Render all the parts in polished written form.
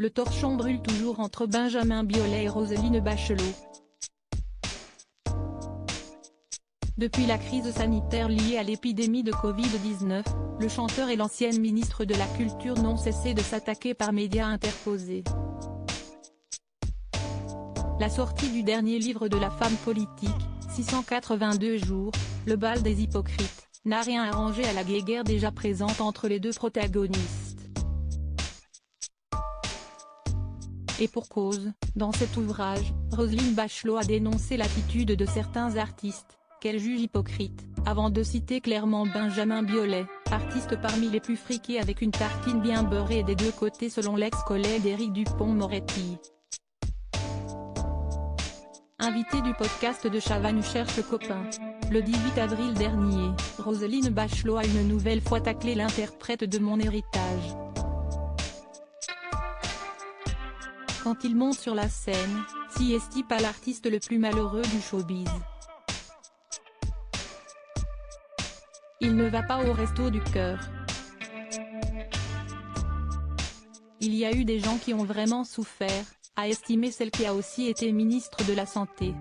Le torchon brûle toujours entre Benjamin Biolay et Roselyne Bachelot. Depuis la crise sanitaire liée à l'épidémie de Covid-19, le chanteur et l'ancienne ministre de la Culture n'ont cessé de s'attaquer par médias interposés. La sortie du dernier livre de la femme politique, 682 jours, le bal des hypocrites, n'a rien arrangé à la guéguerre déjà présente entre les deux protagonistes. Et pour cause, dans cet ouvrage, Roselyne Bachelot a dénoncé l'attitude de certains artistes, qu'elle juge hypocrite, avant de citer clairement Benjamin Biolay, artiste parmi les plus friqués avec une tartine bien beurrée des deux côtés selon l'ex-collègue Éric Dupond-Moretti. Invité du podcast de Chavannes cherche copain. Le 18 avril dernier, Roselyne Bachelot a une nouvelle fois taclé l'interprète de Mon héritage. Quand il monte sur la scène, s'y estime pas l'artiste le plus malheureux du showbiz. Il ne va pas au resto du cœur. Il y a eu des gens qui ont vraiment souffert, a estimé celle qui a aussi été ministre de la Santé.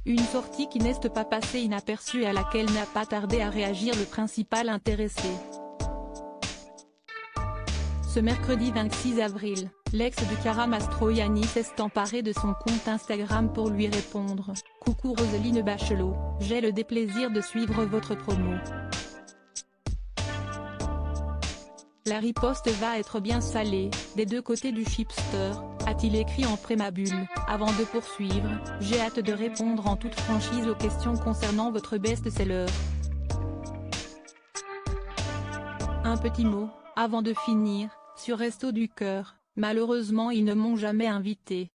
Une sortie qui n'est pas passée inaperçue et à laquelle n'a pas tardé à réagir le principal intéressé. Ce mercredi 26 avril, l'ex de Chiara Mastroianni s'est emparé de son compte Instagram pour lui répondre « Coucou Roselyne Bachelot, j'ai le déplaisir de suivre votre promo. La riposte va être bien salée, des deux côtés du chipster », a-t-il écrit en préambule, avant de poursuivre « J'ai hâte de répondre en toute franchise aux questions concernant votre best-seller. Un petit mot, avant de finir, sur Resto du Cœur, malheureusement ils ne m'ont jamais invité.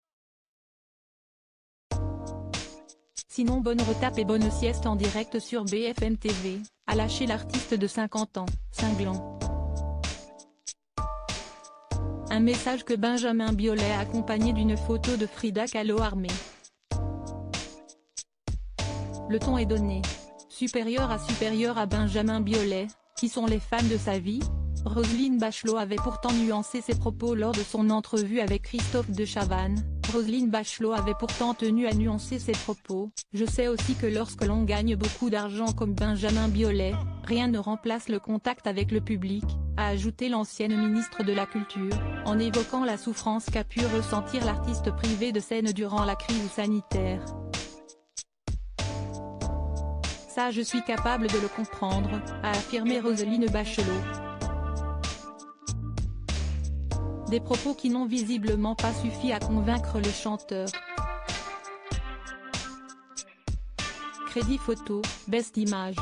Sinon bonne retape et bonne sieste en direct sur BFM TV, a lâché l'artiste de 50 ans, cinglant. Un message que Benjamin Biolay a accompagné d'une photo de Frida Kahlo armée. Le ton est donné. Supérieur à Benjamin Biolay, qui sont les fans de sa vie. Roselyne Bachelot avait pourtant nuancé ses propos lors de son entrevue avec Christophe de Chavannes. Roselyne Bachelot avait pourtant tenu à nuancer ses propos. Je sais aussi que lorsque l'on gagne beaucoup d'argent comme Benjamin Biolay, rien ne remplace le contact avec le public, a ajouté l'ancienne ministre de la Culture, en évoquant la souffrance qu'a pu ressentir l'artiste privé de scène durant la crise sanitaire. Ça je suis capable de le comprendre, a affirmé Roselyne Bachelot. Des propos qui n'ont visiblement pas suffi à convaincre le chanteur. Crédit photo, Best Image.